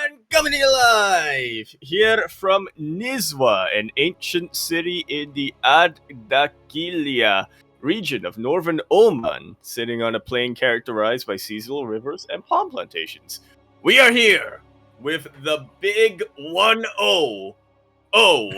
And coming to you live here from Nizwa, an ancient city in the Ad-Dakilia region of northern Oman, sitting on a plain characterized by seasonal rivers and palm plantations. We are here with the big 1-0 of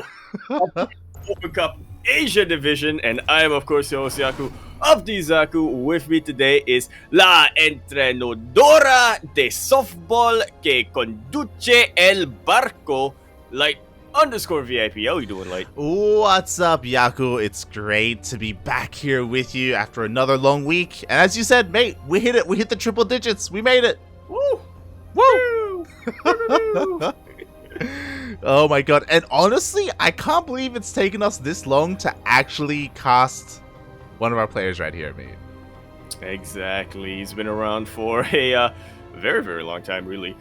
the Open Cup Asia division, and I am, of course, your host Yaku of DongRaeGu. With me today is la entrenadora de softball que conduce el barco, Light_VIP. How you doing, Light? What's up, Yaku? It's great to be back here with you after another long week. And as you said, mate, we hit it. We hit the triple digits. We made it. Woo! Woo! Oh my god. And honestly, I can't believe it's taken us this long to actually cast one of our players right here, mate. Exactly. He's been around for a very, very long time, really.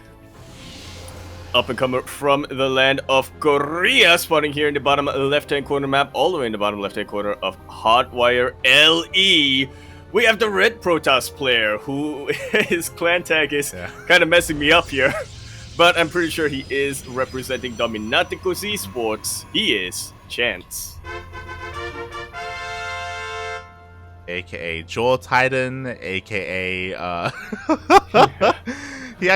Up and comer from the land of Korea, spawning here in the bottom left-hand corner map, all the way in the bottom left-hand corner of Hotwire LE. We have the red Protoss player, who his clan tag is kind of messing me up here. But I'm pretty sure he is representing Dominaticos Esports. He is Chance. AKA Jaw Titan, AKA he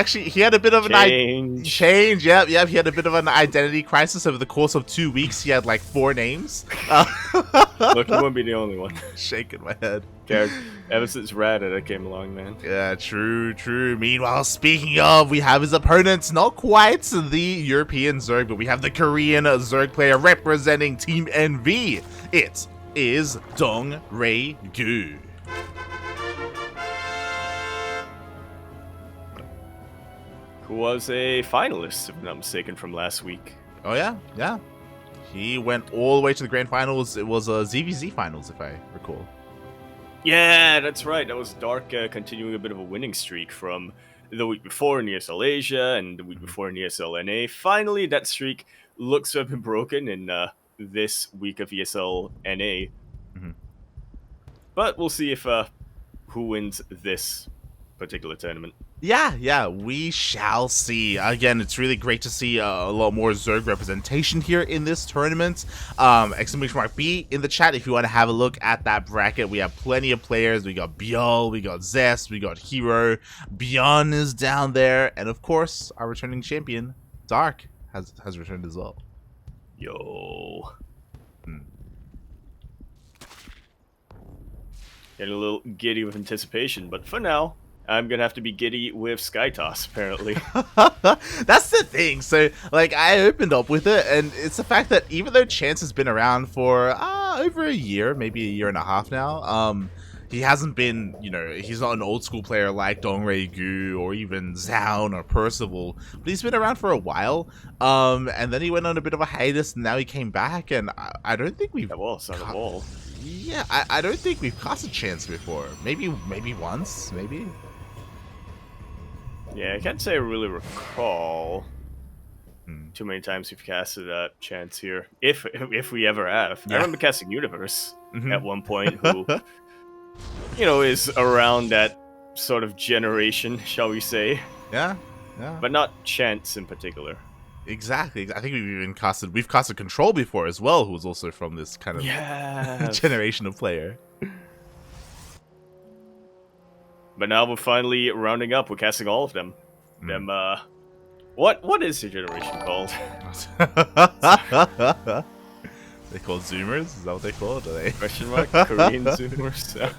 had a bit of an change. Yep, he had a bit of an identity crisis over the course of 2 weeks. He had like 4 names. Look, you won't be the only one. Shaking my head. Ever since Rada came along, man. Yeah, true. Meanwhile, speaking of, we have his opponents, not quite the European Zerg, but we have the Korean Zerg player representing Team NV. It is DongRaeGu. Who was a finalist, if I'm not mistaken, from last week. Oh yeah. He went all the way to the grand finals. It was a ZvZ finals, if I recall. Yeah, that's right. That was Dark continuing a bit of a winning streak from the week before in ESL Asia and the week before in ESL NA. Finally, that streak looks to have been broken in this week of ESL NA. Mm-hmm. But we'll see if who wins this particular tournament. Yeah, we shall see. Again, it's really great to see a lot more Zerg representation here in this tournament. Exclamation mark B in the chat if you want to have a look at that bracket. We have plenty of players. We got Biol, we got Zest, we got Hero. Beyond is down there. And of course, our returning champion, Dark, has returned as well. Yo. Getting a little giddy with anticipation, but for now, I'm gonna have to be giddy with Skytoss, apparently. That's the thing. So, like, I opened up with it, and it's the fact that even though Chance has been around for over a year, maybe a year and a half now, he hasn't been, he's not an old school player like DongRaeGu or even Zaun or Percival, but he's been around for a while. And then he went on a bit of a hiatus, and now he came back, and I don't think we've... Yeah, I don't think we've cast a Chance before. Maybe once, maybe. Yeah, I can't say I really recall too many times we've casted a Chance here. If we ever have. Yeah. I remember casting Universe at one point, who, is around that sort of generation, shall we say. Yeah. But not Chance in particular. Exactly. I think we've casted Control before as well, who was also from this kind of generation of player. But now we're finally rounding up. We're casting all of them. What is the generation called? They called Zoomers? Is that what they called? Are they? Question mark? Korean Zoomers?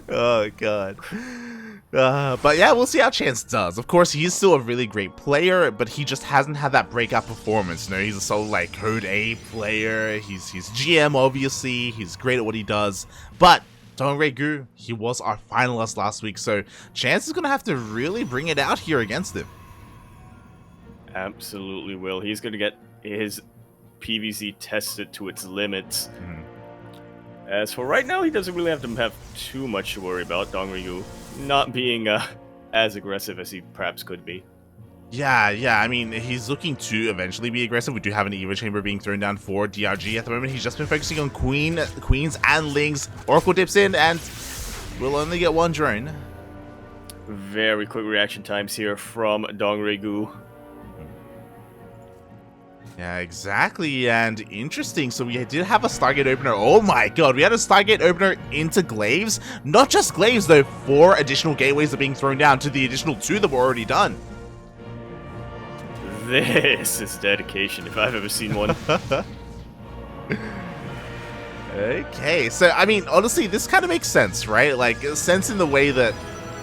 Oh god. But yeah, we'll see how Chance does. Of course, he's still a really great player, but he just hasn't had that breakout performance. He's a solo like Code A player. He's GM, obviously. He's great at what he does. But DongRaeGu, he was our finalist last week, so Chance is going to have to really bring it out here against him. Absolutely will. He's going to get his PvZ tested to its limits. As for right now, he doesn't really have to have too much to worry about. DongRaeGu not being as aggressive as he perhaps could be. Yeah, I mean, he's looking to eventually be aggressive. We do have an Evo Chamber being thrown down for DRG at the moment. He's just been focusing on Queens and Lings. Oracle dips in, and We'll only get one drone. Very quick reaction times here from DongRaeGu. Yeah, exactly, and interesting. So we did have a Stargate opener. Oh my god, we had a Stargate opener into Glaives. Not just Glaives though, 4 additional gateways are being thrown down to the additional 2 that were already done. This is dedication, if I've ever seen one. Okay, so I mean, honestly, this kind of makes sense, right? Like, sense in the way that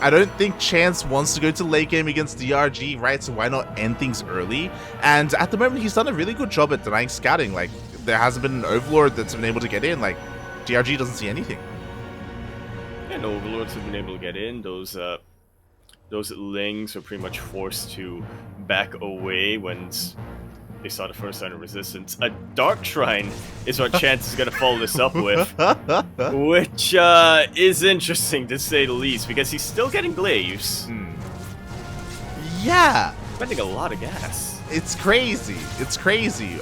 I don't think Chance wants to go to late game against DRG, right? So why not end things early? And at the moment, he's done a really good job at denying scouting. Like, there hasn't been an Overlord that's been able to get in. Like, DRG doesn't see anything. Yeah, no Overlords have been able to get in. Those Lings are pretty much forced to back away when they saw the first sign of resistance. A Dark Shrine is what Chance is going to follow this up with, which is interesting to say the least, because he's still getting Glaives. Yeah. Spending a lot of gas. It's crazy. It's crazy.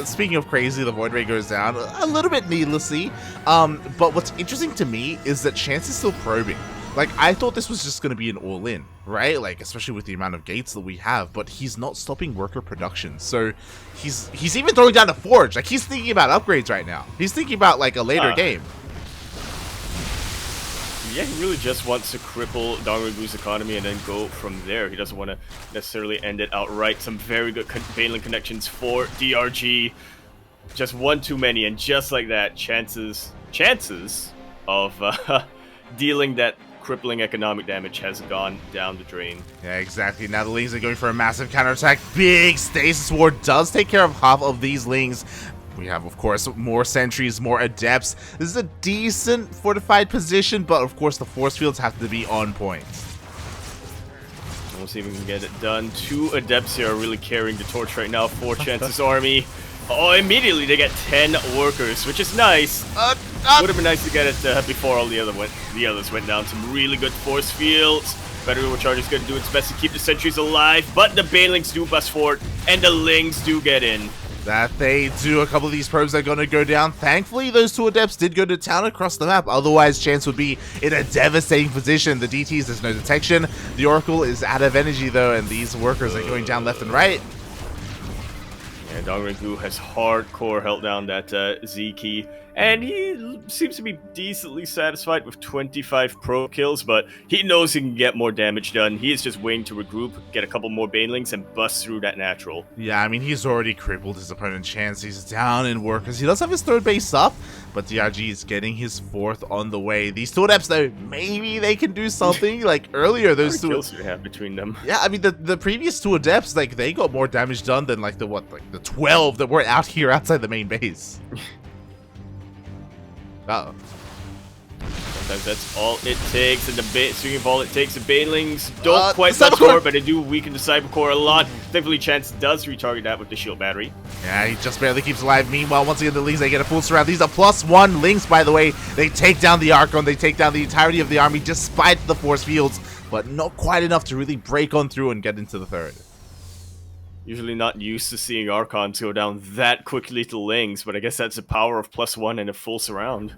Speaking of crazy, the Void Ray goes down a little bit needlessly. But what's interesting to me is that Chance is still probing. Like, I thought this was just going to be an all-in, right? Like, especially with the amount of gates that we have, but he's not stopping worker production. So, he's even throwing down a Forge. Like, he's thinking about upgrades right now. He's thinking about, like, a later game. Yeah, he really just wants to cripple DongRaeGu's economy and then go from there. He doesn't want to necessarily end it outright. Some very good Baneling connections for DRG. Just one too many, and just like that, chances of dealing that crippling economic damage has gone down the drain. Yeah, exactly. Now the Lings are going for a massive counterattack. Big Stasis Ward does take care of half of these Lings. We have, of course, more sentries, more adepts. This is a decent fortified position, but of course the force fields have to be on point. We'll see if we can get it done. 2 adepts here are really carrying the torch right now for Chance's army. Oh, immediately they get 10 workers, which is nice. Would have been nice to get it before all the others went down. Some really good force fields. Federal Charge is going to do its best to keep the sentries alive, but the Banelings do bust forward, and the Lings do get in. That they do. A couple of these probes are going to go down. Thankfully, those 2 adepts did go to town across the map. Otherwise, Chance would be in a devastating position. The DTs, there's no detection. The Oracle is out of energy, though, and these workers are going down left and right. And DongRaeGu has hardcore held down that Z key, and he seems to be decently satisfied with 25 pro kills, but he knows he can get more damage done. He is just waiting to regroup, get a couple more Banelings, and bust through that natural. Yeah, I mean, he's already crippled his opponent Chance. He's down in workers. He does have his 3rd base up, but DRG is getting his 4th on the way. These 2 adepts, though, maybe they can do something. Like, earlier, those 2... kills you have between them. Yeah, I mean, the previous 2 adepts, like, they got more damage done than, like, the 12 that were out here outside the main base. Uh-oh. Sometimes that's all it takes, and speaking of all it takes, the Banelings don't quite Cybercore, much more, but they do weaken the Cybercore a lot. Thankfully, Chance does retarget that with the shield battery. Yeah, he just barely keeps alive. Meanwhile, once again, the Lings, they get a full surround. These are +1 Lings, by the way. They take down the Archon. They take down the entirety of the army, despite the force fields, but not quite enough to really break on through and get into the 3rd. Usually not used to seeing Archons go down that quickly to Lings, but I guess that's the power of +1 and a full surround.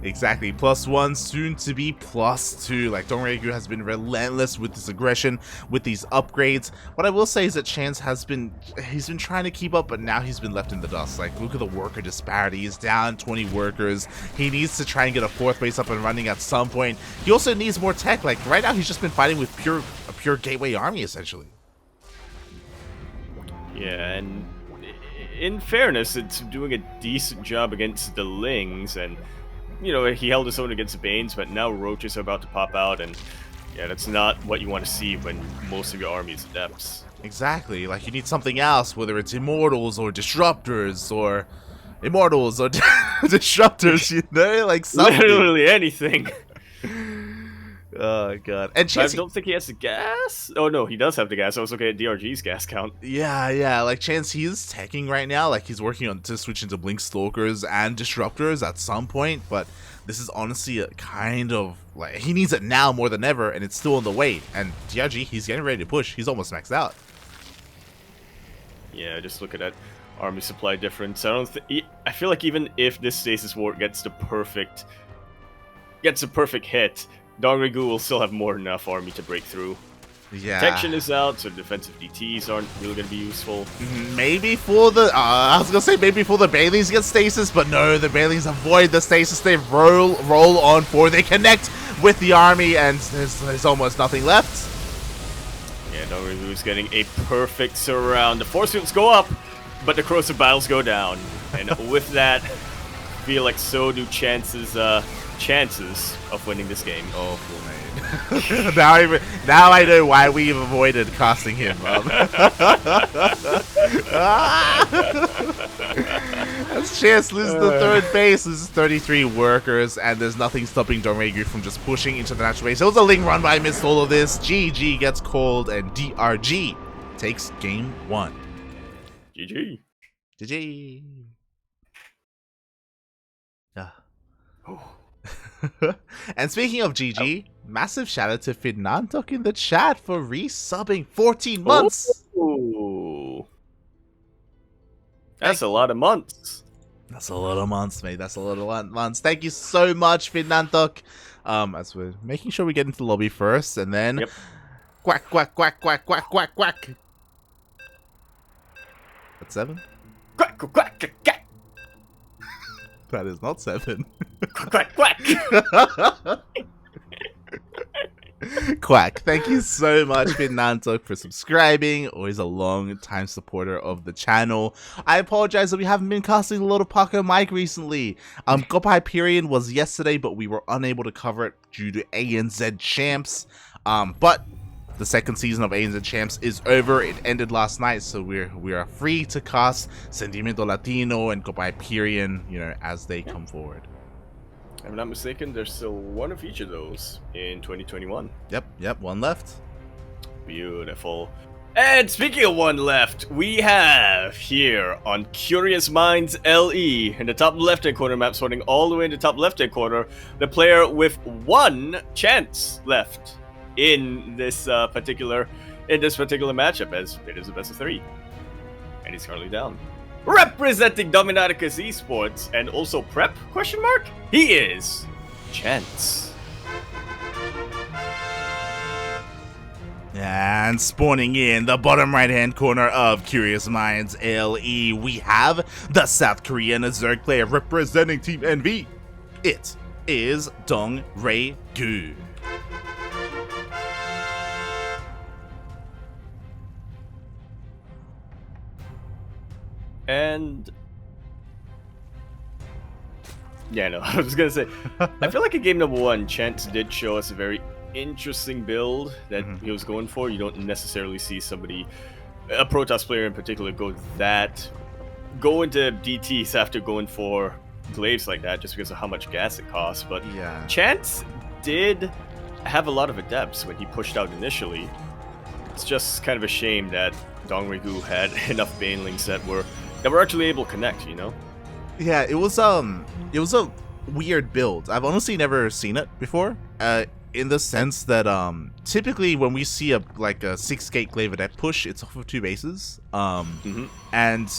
Exactly, +1, soon to be +2. Like, DongRaeGu has been relentless with this aggression, with these upgrades. What I will say is that Chance he's been trying to keep up, but now he's been left in the dust. Like, look at the worker disparity. He's down 20 workers. He needs to try and get a 4th base up and running at some point. He also needs more tech. Like, right now he's just been fighting with a pure gateway army, essentially. Yeah, and in fairness, it's doing a decent job against the Lings, and, you know, he held his own against the Banes, but now Roaches are about to pop out, and, yeah, that's not what you want to see when most of your army is Adepts. Exactly, like, you need something else, whether it's Immortals or Disruptors, or... Immortals or Disruptors, you know? Like, something. Literally anything. Oh god! And Chance, I don't think he has the gas. Oh no, he does have the gas. I was looking at DRG's gas count. Yeah. Like Chance, he's teching right now. Like he's working on to switch into Blink Stalkers and Disruptors at some point. But this is honestly a kind of like he needs it now more than ever, and it's still on the way. And DRG, he's getting ready to push. He's almost maxed out. Yeah, just look at that army supply difference. I feel like even if this Stasis Ward gets the perfect gets a perfect hit, DongRaeGu will still have more than enough army to break through. Yeah. Protection is out, so defensive DTs aren't really going to be useful. Maybe for the, I was going to say maybe for the Baileys get stasis, but no, the Baileys avoid the stasis. They roll on forward. They connect with the army, and there's almost nothing left. Yeah, DongRaeGu is getting a perfect surround. The force fields go up, but the corrosive battles go down. And with that, I feel like so do chances of winning this game. Oh, fool man. now I know why we've avoided casting him. As Chance loses the third base, loses 33 workers, and there's nothing stopping DongRaeGu from just pushing into the natural base. It was a Ling run, but I missed all of this. GG gets called, and DRG takes game 1. GG. GG. And speaking of GG, massive shout out to Fernandok in the chat for resubbing 14 months. Ooh. That's a lot of months. That's a lot of months, mate. That's a lot of months. Thank you so much, Fernandok. As we're making sure we get into the lobby first, and then quack, quack, quack, quack, quack, quack, quack. That's 7? Quack, quack, quack, quack. That is not 7. Quack, quack. Quack. Thank you so much, Fernandok, for subscribing. Always a long-time supporter of the channel. I apologize that we haven't been casting a lot of Paco Mike recently. Cup Hyperion was yesterday, but we were unable to cover it due to ANZ Champs. But the second season of ANZ Champs is over. It ended last night, so we are free to cast Sentimiento Latino and Cup Hyperion, you know, as they come forward. If I'm not mistaken, there's still one of each of those in 2021. Yep, one left. Beautiful. And speaking of one left, we have here on Curious Minds LE, in the top left-hand corner map, sorting all the way in the top left-hand corner, the player with one chance left in this particular matchup, as it is a best of 3. And he's currently down. Representing Dominaticus Esports and also Prep, question mark? He is Chance. And spawning in the bottom right hand corner of Curious Minds LE, we have the South Korean Zerg player representing Team NV. It is DongRaeGu. And yeah, no, I was gonna say, I feel like in game number 1, Chance did show us a very interesting build that he was going for. You don't necessarily see somebody, a Protoss player in particular, go into DTs after going for glaives like that, just because of how much gas it costs. But yeah, Chance did have a lot of adepts when he pushed out initially. It's just kind of a shame that DongRaeGu had enough banelings that were actually able to connect, you know? Yeah, it was a weird build. I've honestly never seen it before. In the sense that typically when we see a 6-gate glaive adept push, it's off of 2 bases. And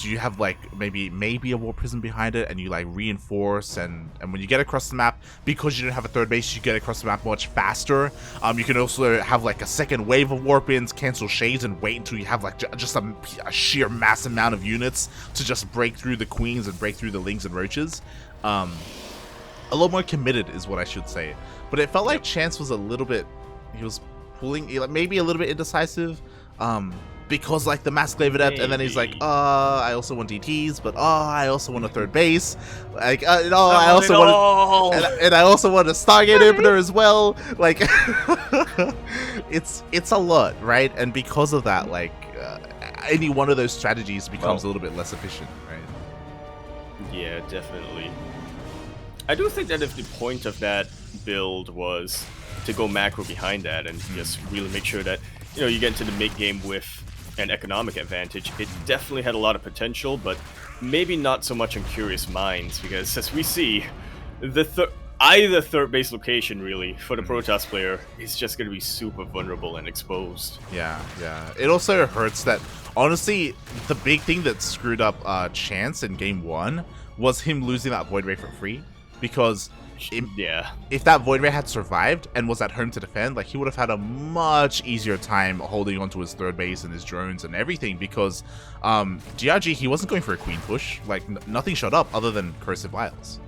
you have like maybe a war prison behind it, and you like reinforce, and when you get across the map, because you don't have a 3rd base, you get across the map much faster. You can also have like a second wave of warp-ins, cancel shades, and wait until you have like just a sheer mass amount of units to just break through the queens and break through the lings and roaches. A lot more committed is what I should say. But it felt like Chance was a little bit, he was pulling, maybe a little bit indecisive, because like the mass glaive adept, and then he's like, I also want DTs, but I also want a 3rd base, like, I also want, and I also want a Stargate opener as well. Like, it's a lot, right? And because of that, like, any one of those strategies becomes a little bit less efficient, right? Yeah, definitely. I do think that if the point of that build was to go macro behind that and just really make sure that, you know, you get into the mid game with an economic advantage, it definitely had a lot of potential, but maybe not so much in Curious Minds, because as we see, either 3rd base location really for the Protoss player is just going to be super vulnerable and exposed. Yeah. It also hurts that, honestly, the big thing that screwed up Chance in game 1 was him losing that Void Ray for free. Because if that Void Ray had survived and was at home to defend, like, he would have had a much easier time holding onto his third base and his drones and everything, because DRG, he wasn't going for a queen push. Like, nothing showed up other than Corrosive Vials.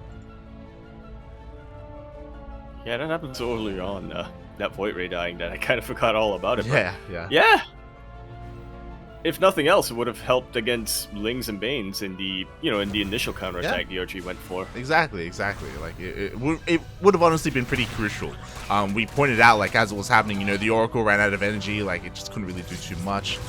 Yeah, that happened so early on, that Void Ray dying, that I kind of forgot all about it. Yeah. If nothing else, it would have helped against Lings and Banes in the initial counterattack DRG went for. Exactly. Like, it would have honestly been pretty crucial. We pointed out, like, as it was happening, the Oracle ran out of energy, like, it just couldn't really do too much.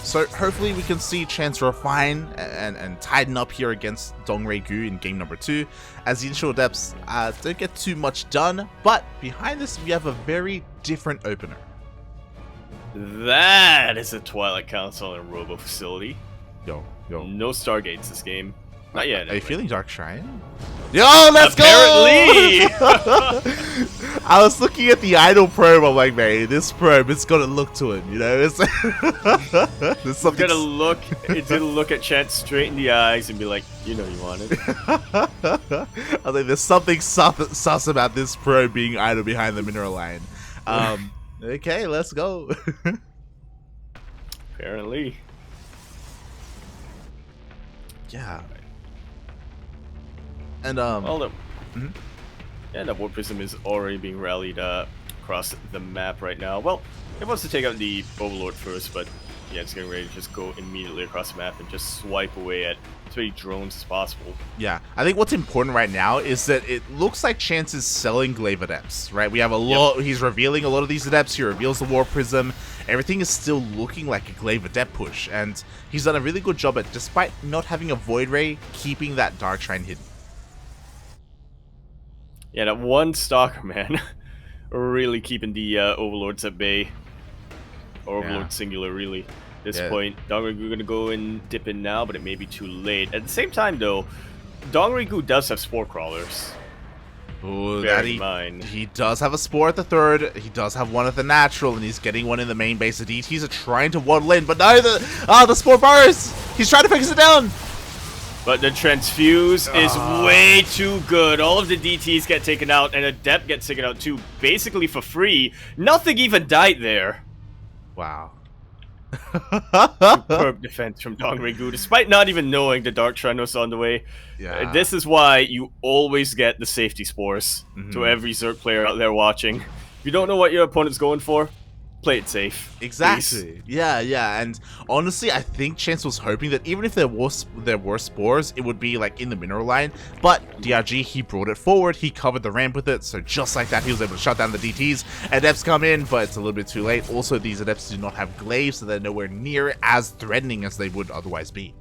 So hopefully we can see Chance refine and tighten up here against DongRaeGu in game number 2, as the initial Adepts don't get too much done, but behind this we have a very different opener. That is a Twilight Council and a Robo Facility. Yo. No Stargates this game. Not yet. Are you feeling Dark Shrine? Yo, let's Apparently! go! I was looking at the idle probe. I'm like, man, this probe, it's gonna look to him, It's It's gonna look at Chance straight in the eyes and be like, you want it. I think there's something sus about this probe being idle behind the mineral line. Okay, let's go. Apparently. Yeah. And well, that Warp Prism is already being rallied across the map right now. Well, it wants to take out the Overlord first, but yeah, it's getting ready to just go immediately across the map and just swipe away at as many drones as possible. Yeah, I think what's important right now is that it looks like Chance is selling Glaive Adepts, right? We have a lot. He's revealing a lot of these Adepts. He reveals the Warp Prism. Everything is still looking like a Glaive Adept push, and he's done a really good job at, despite not having a Void Ray, keeping that Dark Shrine hidden. Yeah, that one Stalker, man, really keeping the Overlords at bay. Or Overlord singular, really. At this point, DongRaeGu gonna go and dip in now, but it may be too late. At the same time, though, DongRaeGu does have Spore Crawlers. Ooh, he does have a Spore at the third. He does have one at the natural, and he's getting one in the main base. The DTs are trying to waddle in, but no, the Spore Burst! He's trying to fix it down! But the Transfuse is way too good. All of the DTs get taken out, and Adept gets taken out too, basically for free. Nothing even died there. Wow. Superb defense from DongRaeGu, despite not even knowing the Dark Shrine was on the way. Yeah. This is why you always get the safety spores to every Zerg player out there watching. If you don't know what your opponent's going for, play it safe. Exactly. Please. Yeah. And honestly, I think Chance was hoping that even if there were spores, it would be like in the mineral line. But DRG, he brought it forward. He covered the ramp with it. So just like that, he was able to shut down the DTs. Adepts come in, but it's a little bit too late. Also, these Adepts do not have glaives, so they're nowhere near as threatening as they would otherwise be.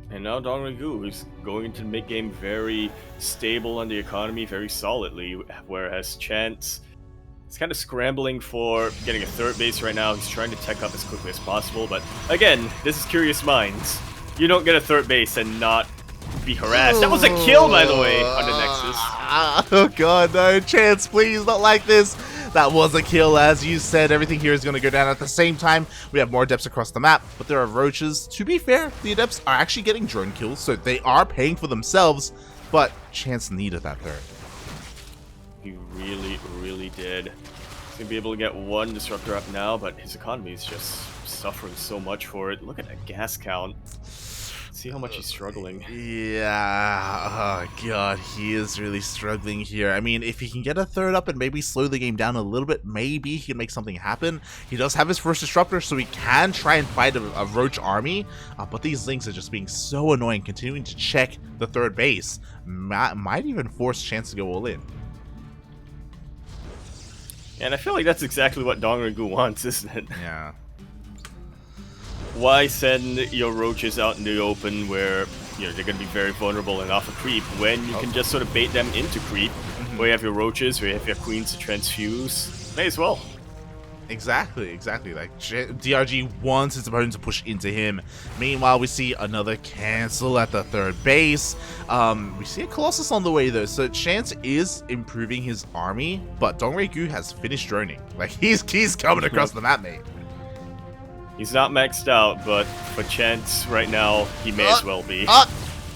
And now DongRaeGu is going into the mid-game very stable on the economy, very solidly, whereas Chance... he's kind of scrambling for getting a third base right now. He's trying to tech up as quickly as possible, but again, this is Curious Minds. You don't get a third base and not be harassed. That was a kill, by the way, on the Nexus. Oh god, no. Chance, please, not like this. That was a kill, as you said. Everything here is going to go down at the same time. We have more Adepts across the map, but there are Roaches. To be fair, the Adepts are actually getting drone kills, so they are paying for themselves, but Chance needed that third. He really did. He's gonna be able to get one Disruptor up now, but his economy is just suffering so much for it. Look at that gas count. See how much he's struggling. Yeah, oh god, he is really struggling here. I mean, if he can get a third up and maybe slow the game down a little bit, maybe he can make something happen. He does have his first Disruptor, so he can try and fight a Roach army, but these Lings are just being so annoying, continuing to check the third base. Might even force Chance to go all in. And I feel like that's exactly what DongRaeGu wants, isn't it? Yeah. Why send your Roaches out in the open where they're going to be very vulnerable and off a creep when you can just sort of bait them into creep? Where you have your Roaches, where you have your Queens to transfuse. May as well. Exactly. Like, DRG wants his opponent to push into him. Meanwhile, we see another cancel at the third base. We see a Colossus on the way, though, so Chance is improving his army, but DongRaeGu has finished droning. Like, he's coming across the map, mate. He's not maxed out, but for Chance right now, he may as well be.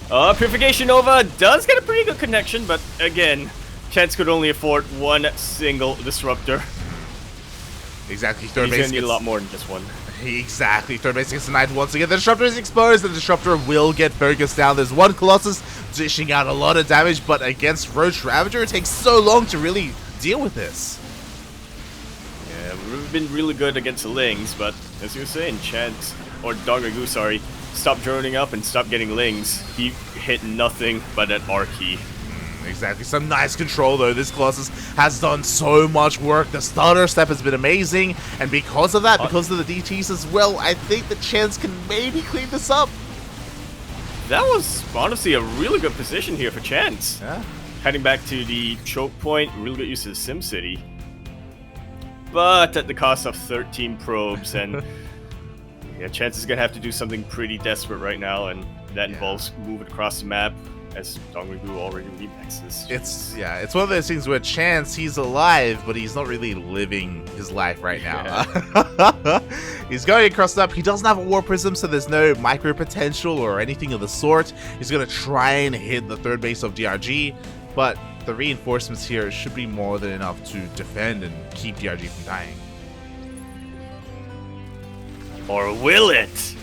Purification Nova does get a pretty good connection, but again, Chance could only afford one single disruptor. Exactly. He's Third gonna base need a gets, lot more than just one. exactly. Third base gets denied once again. The disruptor is exposed. The disruptor will get focused down. There's one Colossus dishing out a lot of damage, but against Roach Ravager, it takes so long to really deal with this. Yeah, we've been really good against the Lings, but as you were saying, Chance, or DongRaeGu, sorry, stop droning up and stop getting Lings. He hit nothing but an R key. Exactly. Some nice control, though. This Colossus has done so much work. The starter step has been amazing, and because of that, because of the DTs as well, I think the Chance can maybe clean this up. That was honestly a really good position here for Chance. Yeah. Heading back to the choke point, really good use of SimCity. But at the cost of 13 probes, and yeah, Chance is going to have to do something pretty desperate right now, and that involves moving across the map, as DongRaeGu already remixes. It's one of those things where Chance, he's alive, but he's not really living his life right now. Yeah. He's going across the map. He doesn't have a War Prism, so there's no micro potential or anything of the sort. He's going to try and hit the third base of DRG, but the reinforcements here should be more than enough to defend and keep DRG from dying. Or will it?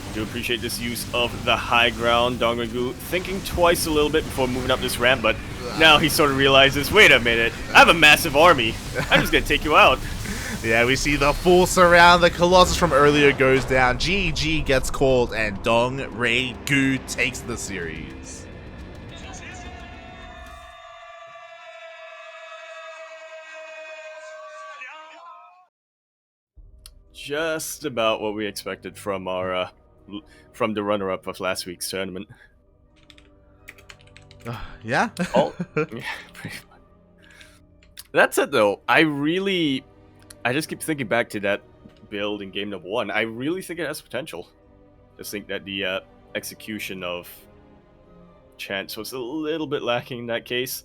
I do appreciate this use of the high ground. DongRaeGu thinking twice a little bit before moving up this ramp, but now he sort of realizes, wait a minute, I have a massive army. I'm just going to take you out. Yeah, we see the full surround. The Colossus from earlier goes down. GG gets called, and DongRaeGu takes the series. Just about what we expected from our from the runner-up of last week's tournament. Yeah. Oh, yeah, pretty much. That's it though. I just keep thinking back to that build in game number 1. I really think it has potential. Just think that the execution of Chance was a little bit lacking in that case.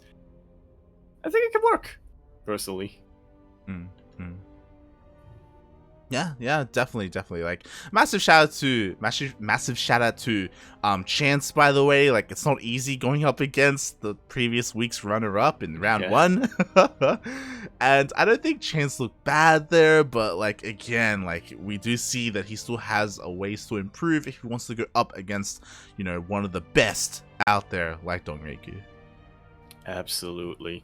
I think it could work, personally. Yeah, definitely. Like, massive shout out to Chance, by the way. Like, it's not easy going up against the previous week's runner-up in round 1. And I don't think Chance looked bad there, but like, again, like, we do see that he still has a ways to improve if he wants to go up against, you know, one of the best out there like DongRaeGu. Absolutely.